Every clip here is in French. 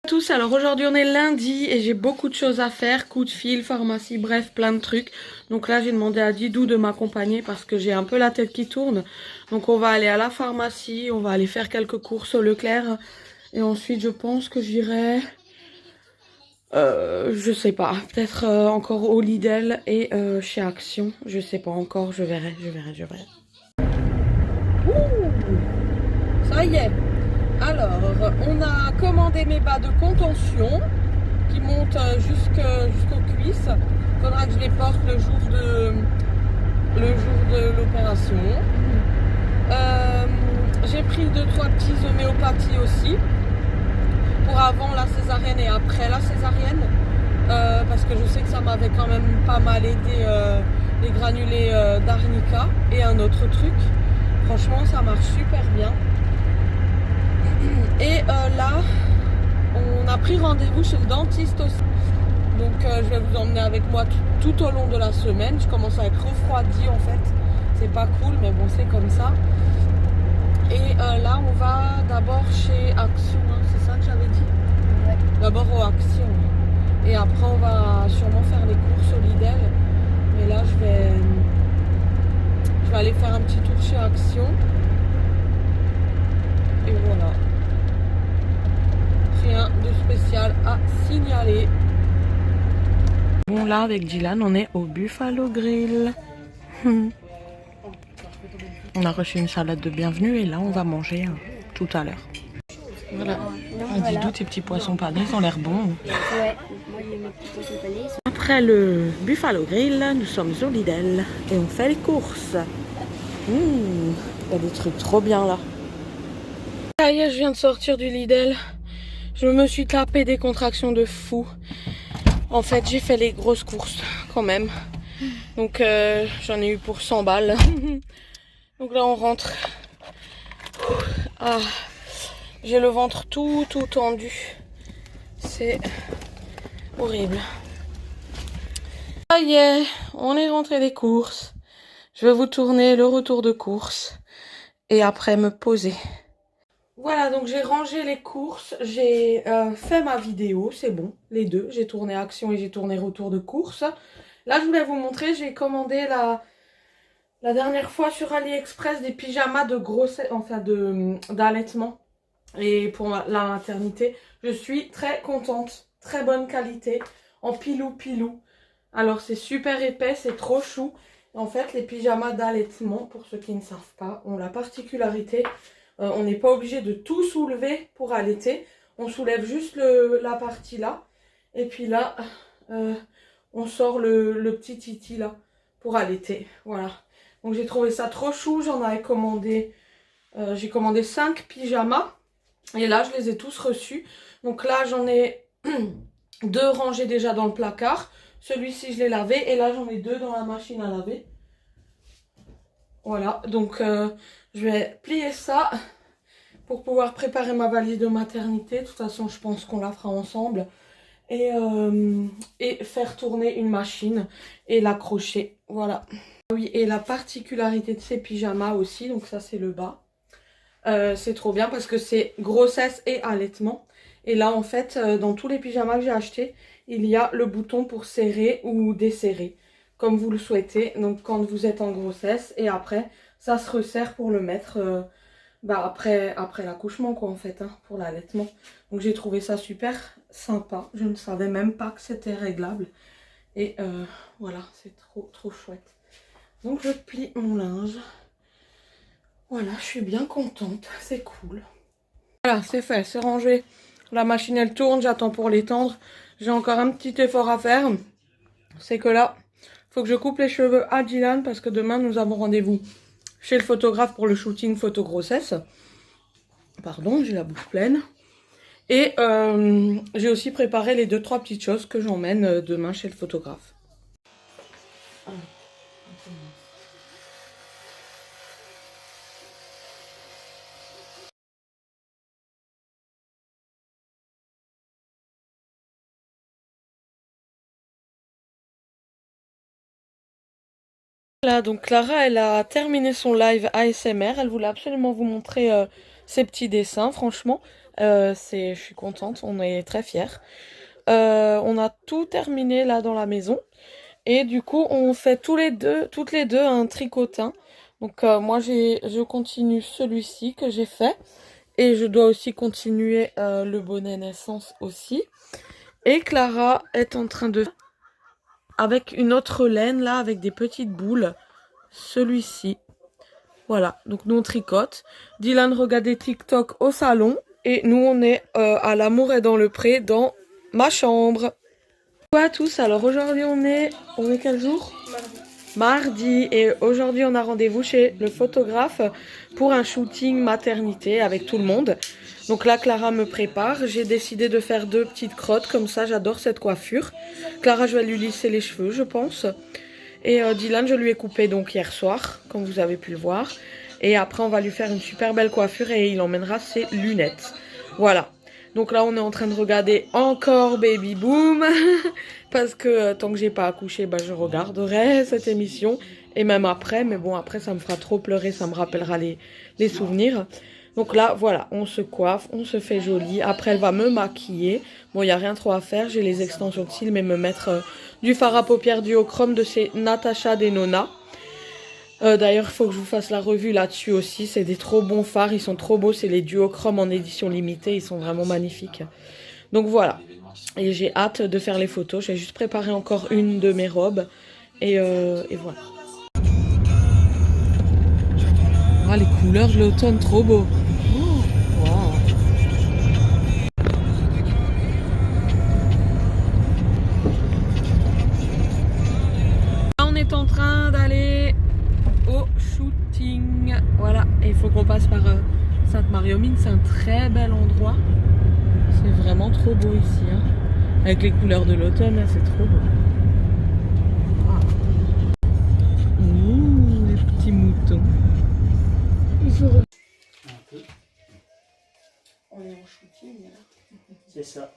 À tous, alors aujourd'hui on est lundi et j'ai beaucoup de choses à faire, coup de fil, pharmacie, bref plein de trucs. Donc là j'ai demandé à Didou de m'accompagner parce que j'ai un peu la tête qui tourne. Donc on va aller à la pharmacie, on va aller faire quelques courses au Leclerc et ensuite je pense que j'irai, je sais pas, peut-être encore au Lidl et chez Action, je sais pas encore, je verrai. Ouh, ça y est. Alors, on a commandé mes bas de contention qui montent jusqu'aux cuisses. Il faudra que je les porte le jour de l'opération. J'ai pris 2-3 petits homéopathies aussi pour avant la césarienne et après la césarienne. Parce que je sais que ça m'avait quand même pas mal aidé les granulés d'arnica et un autre truc. Franchement, ça marche super bien. Et là, on a pris rendez-vous chez le dentiste aussi. Donc je vais vous emmener avec moi tout au long de la semaine. Je commence à être refroidie en fait. C'est pas cool, mais bon, c'est comme ça. Et là, on va d'abord chez Action, hein, c'est ça que j'avais dit? Ouais. D'abord au Action. Et après, on va sûrement faire les courses au Lidl. Mais là, je vais aller faire un petit tour chez Action. Et voilà. Rien de spécial à signaler. Bon, là, avec Dylan, on est au Buffalo Grill. On a reçu une salade de bienvenue et là, on va manger tout à l'heure. Voilà. Dis-donc, tes petits poissons panés, ils ont l'air bons. Ouais, moi j'ai mes petits poissons panés. Après le Buffalo Grill, nous sommes au Lidl et on fait les courses. Il y a des trucs trop bien là. Ça y est, je viens de sortir du Lidl. Je me suis tapé des contractions de fou. En fait, j'ai fait les grosses courses quand même. Donc j'en ai eu pour 100 balles. Donc là, on rentre. Ah, j'ai le ventre tout tendu. C'est horrible. Ça y est, on est rentré des courses. Je vais vous tourner le retour de course et après me poser. Voilà, donc j'ai rangé les courses, j'ai fait ma vidéo, c'est bon, les deux. J'ai tourné Action et j'ai tourné retour de course. Là, je voulais vous montrer, j'ai commandé la dernière fois sur AliExpress des pyjamas de grossesse, enfin d'allaitement et pour la maternité. Je suis très contente, très bonne qualité, en pilou. Alors c'est super épais, c'est trop chou. En fait, les pyjamas d'allaitement, pour ceux qui ne savent pas, ont la particularité, on n'est pas obligé de tout soulever pour allaiter. On soulève juste la partie là. Et puis là, on sort le petit titi là pour allaiter. Voilà. Donc j'ai trouvé ça trop chou. J'en avais commandé, j'ai commandé 5 pyjamas. Et là, je les ai tous reçus. Donc là, j'en ai 2 rangés déjà dans le placard. Celui-ci, je l'ai lavé. Et là, j'en ai 2 dans la machine à laver. Voilà. Donc, je vais plier ça pour pouvoir préparer ma valise de maternité. De toute façon, je pense qu'on la fera ensemble. Et faire tourner une machine et l'accrocher. Voilà. Oui, et la particularité de ces pyjamas aussi, donc ça, c'est le bas. C'est trop bien parce que c'est grossesse et allaitement. Et là, en fait, dans tous les pyjamas que j'ai achetés, il y a le bouton pour serrer ou desserrer, comme vous le souhaitez. Donc, quand vous êtes en grossesse et après, ça se resserre pour le mettre après l'accouchement, quoi, en fait, hein, pour l'allaitement. Donc, j'ai trouvé ça super sympa. Je ne savais même pas que c'était réglable. Et voilà, c'est trop chouette. Donc, je plie mon linge. Voilà, je suis bien contente, c'est cool. Voilà, c'est fait, c'est rangé. La machine, elle tourne, j'attends pour l'étendre. J'ai encore un petit effort à faire. C'est que là, il faut que je coupe les cheveux à Dylan parce que demain, nous avons rendez-vous chez le photographe pour le shooting photo grossesse. Pardon, j'ai la bouche pleine. Et j'ai aussi préparé les 2-3 petites choses que j'emmène demain chez le photographe. Voilà, donc Clara, elle a terminé son live ASMR. Elle voulait absolument vous montrer ses petits dessins, franchement. Je suis contente, on est très fiers. On a tout terminé là dans la maison. Et du coup, on fait toutes les deux un tricotin. Donc moi, je continue celui-ci que j'ai fait. Et je dois aussi continuer le bonnet naissance aussi. Et Clara est en train de... avec une autre laine là, avec des petites boules. Celui-ci. Voilà, donc nous on tricote. Dylan regardait TikTok au salon. Et nous on est à l'amour et dans le pré dans ma chambre. Bonjour à tous, alors aujourd'hui on est quel jour? Mardi. Et aujourd'hui on a rendez-vous chez le photographe pour un shooting maternité avec tout le monde. Donc là Clara me prépare, j'ai décidé de faire 2 petites crottes, comme ça j'adore cette coiffure. Clara je vais lui lisser les cheveux je pense. Et Dylan je lui ai coupé donc hier soir, comme vous avez pu le voir. Et après on va lui faire une super belle coiffure et il emmènera ses lunettes. Voilà. Donc là on est en train de regarder encore Baby Boom. Parce que tant que j'ai pas accouché, bah, je regarderai cette émission. Et même après, mais bon après ça me fera trop pleurer, ça me rappellera les souvenirs. Donc là voilà, on se coiffe, on se fait joli. Après elle va me maquiller. Bon il n'y a rien trop à faire, j'ai les extensions de cils, mais me mettre du fard à paupières duochrome de chez Natasha Denona. D'ailleurs il faut que je vous fasse la revue là-dessus aussi, c'est des trop bons fards, ils sont trop beaux, c'est les duochromes en édition limitée, ils sont vraiment magnifiques. Donc voilà, et j'ai hâte de faire les photos, j'ai juste préparé encore une de mes robes, et voilà. Ah les couleurs de l'automne, trop beau. Oh, wow. Là on est en train d'aller au shooting, voilà, et il faut qu'on passe par Sainte-Marie-aux-Mines, c'est un très bel endroit, c'est vraiment trop beau ici, hein. Avec les couleurs de l'automne, c'est trop beau. Wow. Ouh, les petits moutons. On est en shooting là. C'est ça.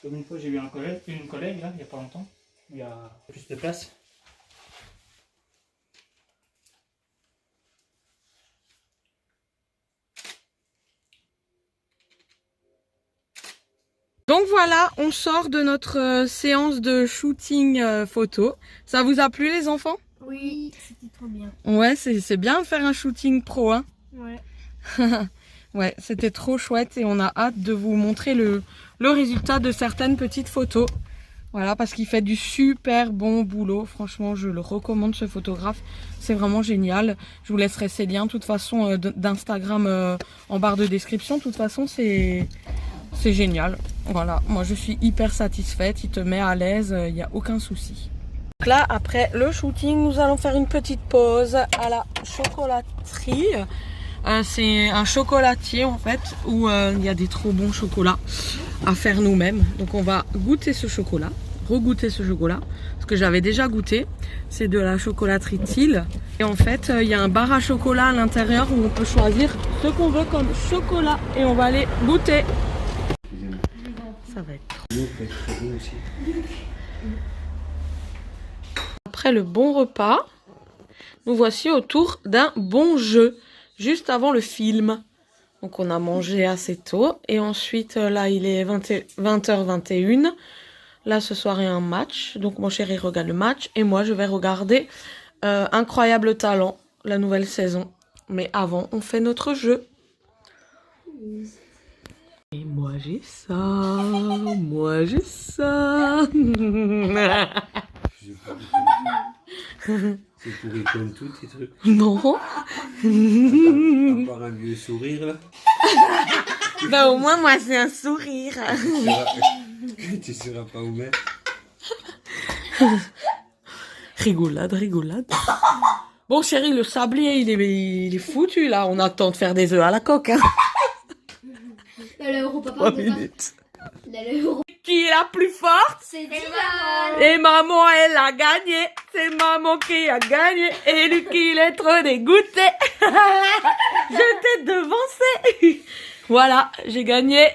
Comme une fois j'ai eu une collègue là, il n'y a pas longtemps, il y a plus de place. Donc voilà, on sort de notre séance de shooting photo. Ça vous a plu les enfants? Oui, c'était trop bien. Ouais, c'est bien de faire un shooting pro, hein. Ouais. Ouais, c'était trop chouette et on a hâte de vous montrer le résultat de certaines petites photos. Voilà, parce qu'il fait du super bon boulot. Franchement, je le recommande ce photographe. C'est vraiment génial. Je vous laisserai ses liens, de toute façon, d'Instagram en barre de description. De toute façon, c'est génial. Voilà, moi je suis hyper satisfaite. Il te met à l'aise, il n'y a aucun souci. Donc là, après le shooting, nous allons faire une petite pause à la chocolaterie. C'est un chocolatier en fait où il y a des trop bons chocolats à faire nous-mêmes. Donc on va goûter ce chocolat, regoûter ce chocolat, parce que j'avais déjà goûté. C'est de la chocolaterie Thiel. Et en fait, il y a un bar à chocolat à l'intérieur où on peut choisir ce qu'on veut comme chocolat. Et on va aller goûter. Ça va être trop bon aussi. Après le bon repas, nous voici autour d'un bon jeu. Juste avant le film. Donc on a mangé assez tôt. Et ensuite, là, il est 20h21. Là, ce soir, il y a un match. Donc mon chéri regarde le match. Et moi, je vais regarder Incroyable Talent, la nouvelle saison. Mais avant, on fait notre jeu. Et moi, j'ai ça. Moi, j'ai ça. C'est pour école tous tes trucs. Non. À part un vieux sourire là. Bah au moins moi c'est un sourire. Tu seras pas où mettre. Rigolade, rigolade. Bon chérie, le sablier il est foutu là. On attend de faire des œufs à la coque. Hein. L'euro, papa. 3 minutes. L'euro. Qui est la plus forte? C'est Dylan. Et maman elle a gagné. C'est maman qui a gagné. Et lui qui est trop dégoûté. Je t'ai devancé. Voilà, j'ai gagné.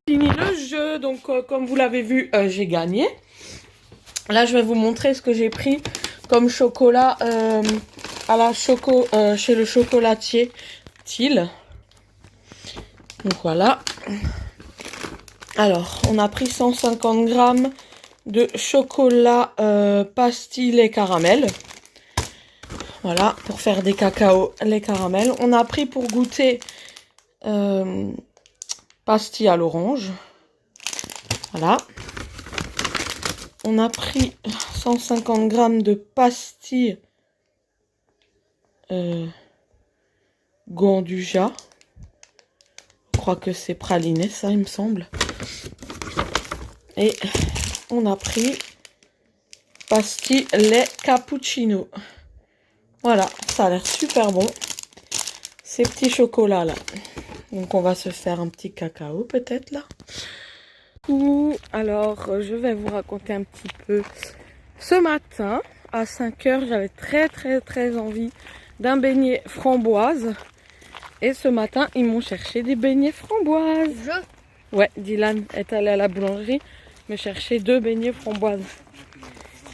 Fini le jeu, donc comme vous l'avez vu, j'ai gagné. Là, je vais vous montrer ce que j'ai pris comme chocolat à la chez le chocolatier Thiel. Donc voilà. Alors, on a pris 150 grammes de chocolat pastille lait caramel. Voilà, pour faire des cacao lait caramel. On a pris pour goûter pastille à l'orange. Voilà. On a pris 150 grammes de pastilles Ganduja. Je crois que c'est praliné, ça, il me semble. Et on a pris pastilles lait cappuccino. Voilà, ça a l'air super bon. Ces petits chocolats là. Donc on va se faire un petit cacao peut-être là. Alors je vais vous raconter un petit peu. Ce matin à 5 h, j'avais très envie d'un beignet framboise. Et ce matin ils m'ont cherché des beignets framboises. Ouais, Dylan est allé à la boulangerie me chercher 2 beignets framboises.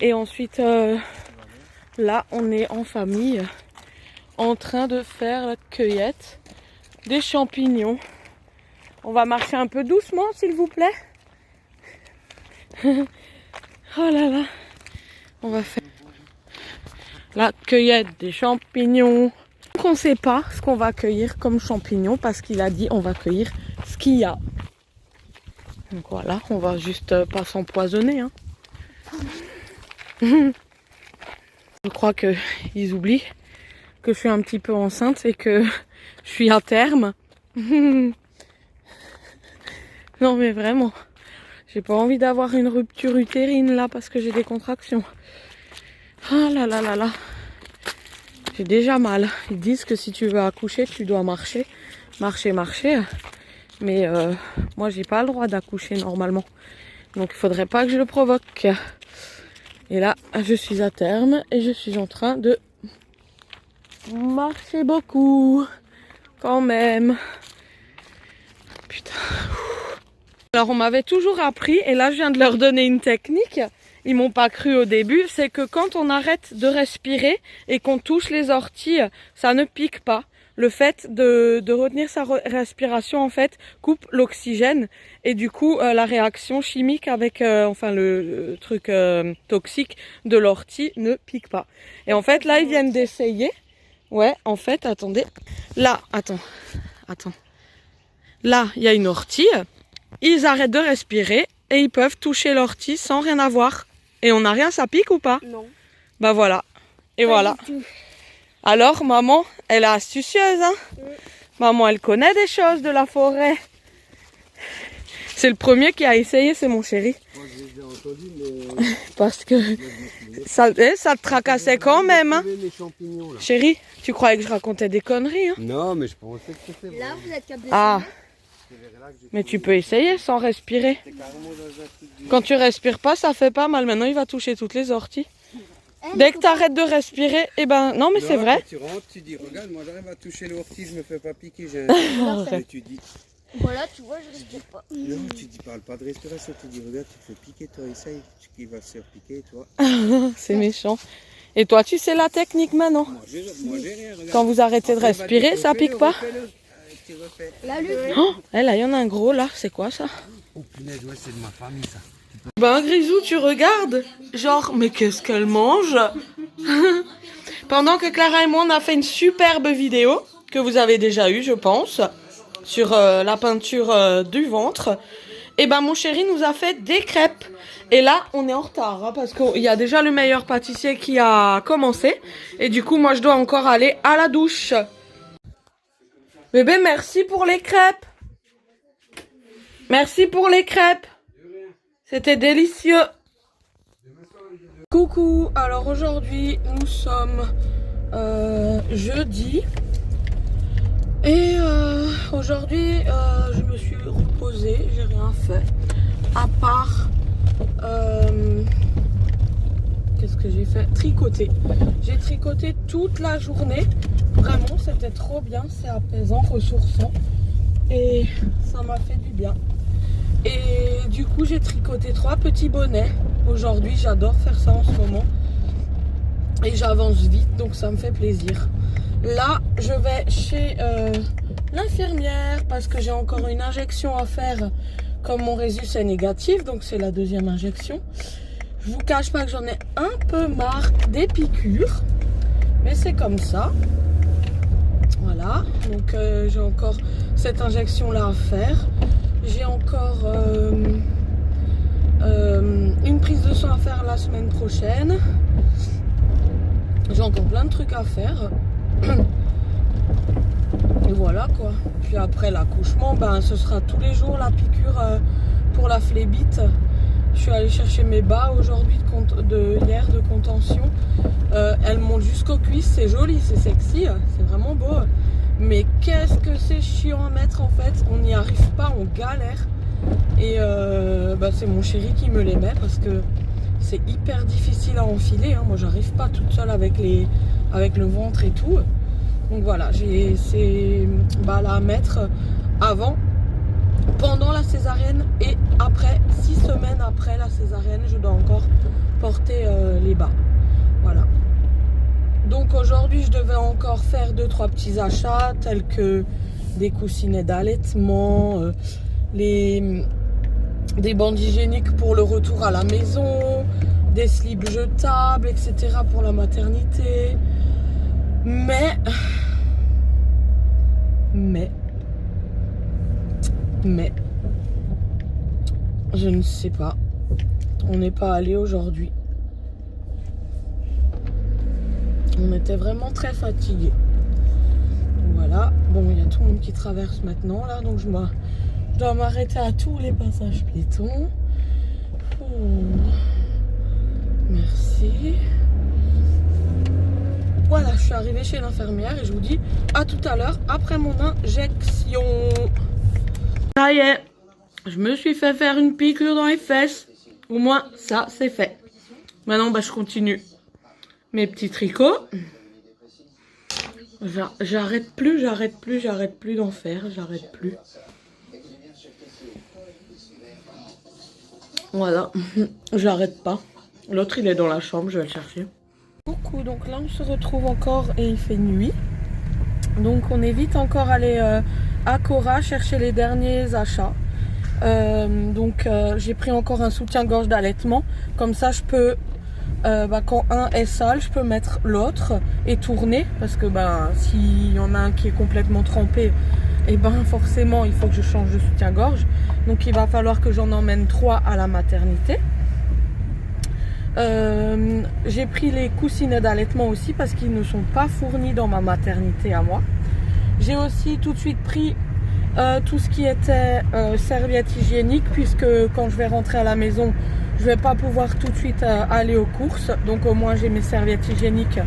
Et ensuite là on est en famille en train de faire la cueillette des champignons. On va marcher un peu doucement s'il vous plaît. Oh là là. On va faire la cueillette des champignons. Donc on ne sait pas ce qu'on va cueillir comme champignons parce qu'il a dit on va cueillir ce qu'il y a. Donc voilà, on va juste pas s'empoisonner. Hein. Je crois qu'ils oublient que je suis un petit peu enceinte et que je suis à terme. Non mais vraiment, j'ai pas envie d'avoir une rupture utérine là parce que j'ai des contractions. Ah là là là là. J'ai déjà mal. Ils disent que si tu veux accoucher, tu dois marcher. Marcher. Mais moi j'ai pas le droit d'accoucher normalement. Donc il faudrait pas que je le provoque. Et là, je suis à terme et je suis en train de marcher beaucoup. Quand même. Putain. Alors on m'avait toujours appris, et là je viens de leur donner une technique, ils m'ont pas cru au début, c'est que quand on arrête de respirer et qu'on touche les orties, ça ne pique pas. Le fait de retenir sa respiration en fait coupe l'oxygène et du coup la réaction chimique avec le truc toxique de l'ortie ne pique pas. Et en fait là ils viennent d'essayer. Ouais, en fait, attendez. Là, attends. Là, il y a une ortie. Ils arrêtent de respirer et ils peuvent toucher l'ortie sans rien avoir. Et on n'a rien, ça pique ou pas? Non. Bah voilà. Et voilà. Alors, maman, elle est astucieuse, hein? Maman, elle connaît des choses de la forêt. C'est le premier qui a essayé, c'est mon chéri. Moi, j'ai déjà entendu, mais... Parce que ça te tracassait quand même, hein? Les champignons, là. Chéri, tu croyais que je racontais des conneries, hein? Non, mais je pensais que c'était vrai. Là, vous êtes capable de Ah, mais tu peux essayer sans respirer. Quand tu respires pas, ça fait pas mal. Maintenant, il va toucher toutes les orties. Dès que tu arrêtes de respirer, eh ben non, mais c'est vrai. Quand tu rentres, tu dis, regarde, moi j'arrive à toucher l'ortie, je me fais pas piquer. Et tu dis, Voilà, tu vois, je respire pas. non, tu dis, parle pas de respiration, tu dis, regarde, tu te fais piquer, toi, essaye, qui va se faire piquer, toi. C'est méchant. Et toi, tu sais la technique maintenant? Moi, j'ai rien, regarde. Quand vous arrêtez de respirer, ça pique pas? Tu refais. Là, lui, Oh, là, il y en a un gros là. C'est quoi ça? Oh punaise, ouais, c'est de ma famille, ça. Ben, Grisou, tu regardes. Genre, mais qu'est-ce qu'elle mange? Pendant que Clara et moi, on a fait une superbe vidéo que vous avez déjà eue, je pense, sur la peinture du ventre. Et ben, mon chéri nous a fait des crêpes. Et là, on est en retard, hein, parce qu'il y a déjà le meilleur pâtissier qui a commencé. Et du coup, moi, je dois encore aller à la douche. Bébé, merci pour les crêpes. Merci pour les crêpes. C'était délicieux. Coucou, alors aujourd'hui nous sommes jeudi. Et aujourd'hui je me suis reposée, j'ai rien fait. À part... qu'est-ce que j'ai fait? Tricoter. J'ai tricoté toute la journée. Vraiment, c'était trop bien, c'est apaisant, ressourçant. Et ça m'a fait du bien. Et du coup, j'ai tricoté 3 petits bonnets. Aujourd'hui, j'adore faire ça en ce moment. Et j'avance vite, donc ça me fait plaisir. Là, je vais chez l'infirmière parce que j'ai encore une injection à faire. Comme mon résus est négatif, donc c'est la deuxième injection. Je vous cache pas que j'en ai un peu marre des piqûres. Mais c'est comme ça. Voilà, donc j'ai encore cette injection-là à faire. J'ai encore une prise de sang à faire la semaine prochaine. J'ai encore plein de trucs à faire. Et voilà quoi. Puis après l'accouchement, ben, ce sera tous les jours la piqûre pour la phlébite. Je suis allée chercher mes bas aujourd'hui hier de contention. Elles montent jusqu'aux cuisses, c'est joli, c'est sexy, c'est vraiment beau. Mais qu'est-ce que c'est chiant à mettre en fait, on n'y arrive pas, on galère. Et bah, c'est mon chéri qui me les met parce que c'est hyper difficile à enfiler. Hein. Moi j'arrive pas toute seule avec le ventre et tout. Donc voilà, j'ai ces bas-là à mettre avant, pendant la césarienne et après, 6 semaines après la césarienne, je dois encore porter les bas. Voilà. Donc aujourd'hui, je devais encore faire 2-3 petits achats tels que des coussinets d'allaitement, des bandes hygiéniques pour le retour à la maison, des slips jetables, etc. pour la maternité. Mais je ne sais pas. On n'est pas allé aujourd'hui. On était vraiment très fatigués. Voilà. Bon, il y a tout le monde qui traverse maintenant là, donc je dois m'arrêter à tous les passages piétons. Oh. Merci. Voilà, je suis arrivée chez l'infirmière et je vous dis à tout à l'heure après mon injection. Ça y est, je me suis fait faire une piqûre dans les fesses. Au moins, ça, c'est fait. Maintenant, bah, je continue mes petits tricots. J'arrête plus d'en faire. J'arrête plus. Voilà, j'arrête pas. L'autre, il est dans la chambre, je vais le chercher. Coucou, donc là, on se retrouve encore et il fait nuit. Donc, on est vite encore allé à Cora chercher les derniers achats. J'ai pris encore un soutien-gorge d'allaitement. Comme ça, je peux, quand un est sale, je peux mettre l'autre et tourner. Parce que s'il y en a un qui est complètement trempé, et forcément, il faut que je change de soutien-gorge. Donc, il va falloir que j'en emmène 3 à la maternité. J'ai pris les coussinets d'allaitement aussi parce qu'ils ne sont pas fournis dans ma maternité à moi. J'ai aussi tout de suite pris tout ce qui était serviettes hygiéniques puisque quand je vais rentrer à la maison, je vais pas pouvoir tout de suite aller aux courses. Donc au moins j'ai mes serviettes hygiéniques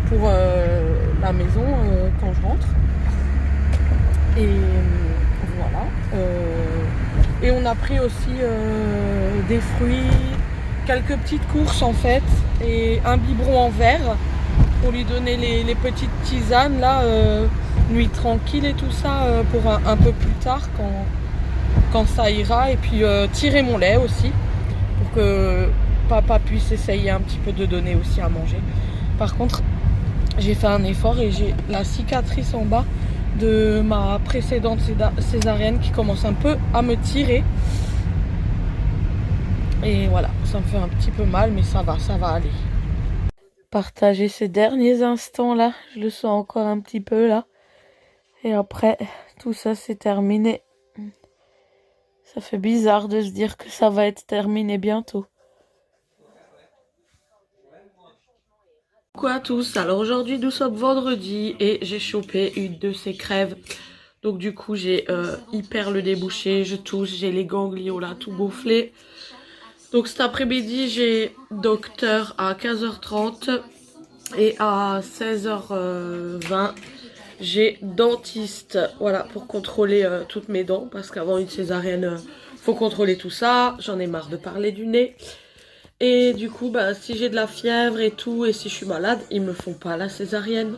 pour la maison quand je rentre. Et voilà. Et on a pris aussi des fruits, quelques petites courses en fait et un biberon en verre pour lui donner les petites tisanes là, nuit tranquille et tout ça pour un peu plus tard quand ça ira, et puis tirer mon lait aussi pour que papa puisse essayer un petit peu de donner aussi à manger. Par contre j'ai fait un effort et j'ai la cicatrice en bas de ma précédente césarienne qui commence un peu à me tirer. Et voilà, ça me fait un petit peu mal, mais ça va aller. Partager ces derniers instants là, je le sens encore un petit peu là. Et après, tout ça c'est terminé. Ça fait bizarre de se dire que ça va être terminé bientôt. Coucou à tous, alors aujourd'hui nous sommes vendredi et j'ai chopé une de ces crèves. Donc du coup j'ai hyper le débouché, je tousse, j'ai les ganglions là tout gonflés. Donc cet après-midi, j'ai docteur à 15h30 et à 16h20, j'ai dentiste. Voilà, pour contrôler toutes mes dents parce qu'avant une césarienne, faut contrôler tout ça. J'en ai marre de parler du nez. Et du coup, si j'ai de la fièvre et tout et si je suis malade, ils me font pas la césarienne.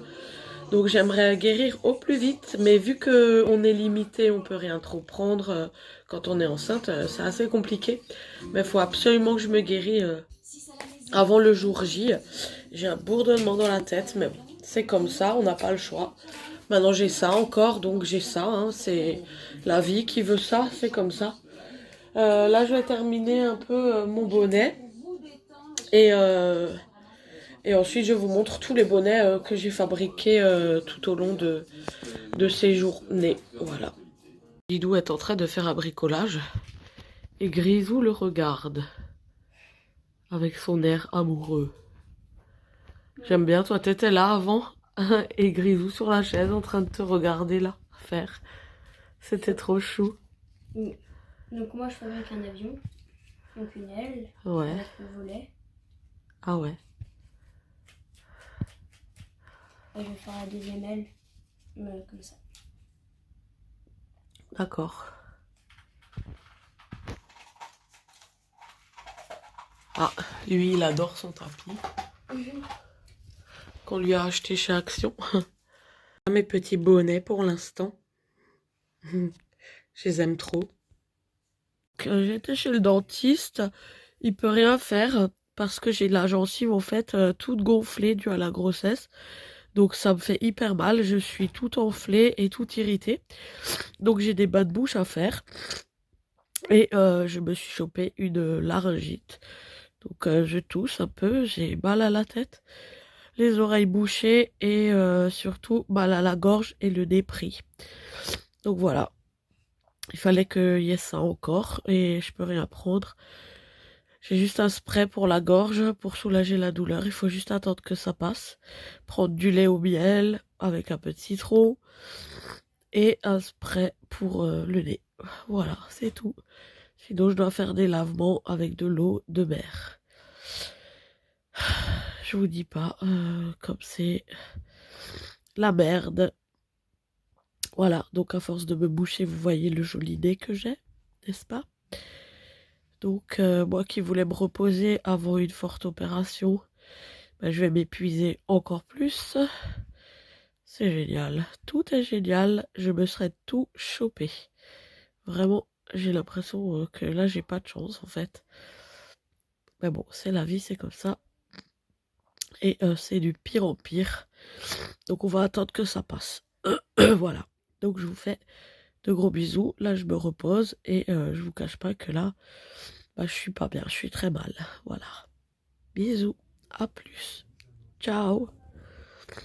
Donc j'aimerais guérir au plus vite, mais vu qu'on est limité, on peut rien trop prendre quand on est enceinte, c'est assez compliqué. Mais il faut absolument que je me guéris avant le jour J. J'ai un bourdonnement dans la tête, mais bon, c'est comme ça, on n'a pas le choix. Maintenant j'ai ça encore, donc j'ai ça, hein, c'est la vie qui veut ça, c'est comme ça. Là je vais terminer un peu mon bonnet. Et ensuite je vous montre tous les bonnets que j'ai fabriqués tout au long de ces journées. Voilà. Didou est en train de faire un bricolage. Et Grisou le regarde. Avec son air amoureux. J'aime bien, toi t'étais là avant. Et Grisou sur la chaise en train de te regarder là, faire. C'était trop chou. Donc moi je fabrique un avion. Donc une aile. Ouais. Avec le volet. Ah ouais. Et je vais faire la deuxième aile. Comme ça. D'accord. Ah, lui il adore son tapis. Qu'on lui a acheté chez Action. Mes petits bonnets pour l'instant. Je les aime trop. J'étais chez le dentiste, il peut rien faire parce que j'ai la gencive en fait toute gonflée due à la grossesse. Donc ça me fait hyper mal, je suis toute enflée et toute irritée. Donc j'ai des bas de bouche à faire. Et je me suis chopé une laryngite. Donc je tousse un peu, j'ai mal à la tête, les oreilles bouchées et surtout mal à la gorge et le nez pris. Donc voilà. Il fallait qu'il y ait ça encore et je peux rien prendre. J'ai juste un spray pour la gorge pour soulager la douleur. Il faut juste attendre que ça passe. Prendre du lait au miel avec un peu de citron et un spray pour le nez. Voilà, c'est tout. Sinon, je dois faire des lavements avec de l'eau de mer. Je vous dis pas, comme c'est la merde. Voilà, donc à force de me boucher, vous voyez le joli nez que j'ai, n'est-ce pas? Donc moi qui voulais me reposer avant une forte opération, ben, je vais m'épuiser encore plus. C'est génial, tout est génial, je me serais tout chopé. Vraiment, j'ai l'impression que là j'ai pas de chance en fait. Mais bon, c'est la vie, c'est comme ça. Et c'est du pire en pire. Donc on va attendre que ça passe. Voilà. Donc je vous fais de gros bisous. Là je me repose et je vous cache pas que là, bah, je suis pas bien, je suis très mal. Voilà. Bisous. À plus. Ciao.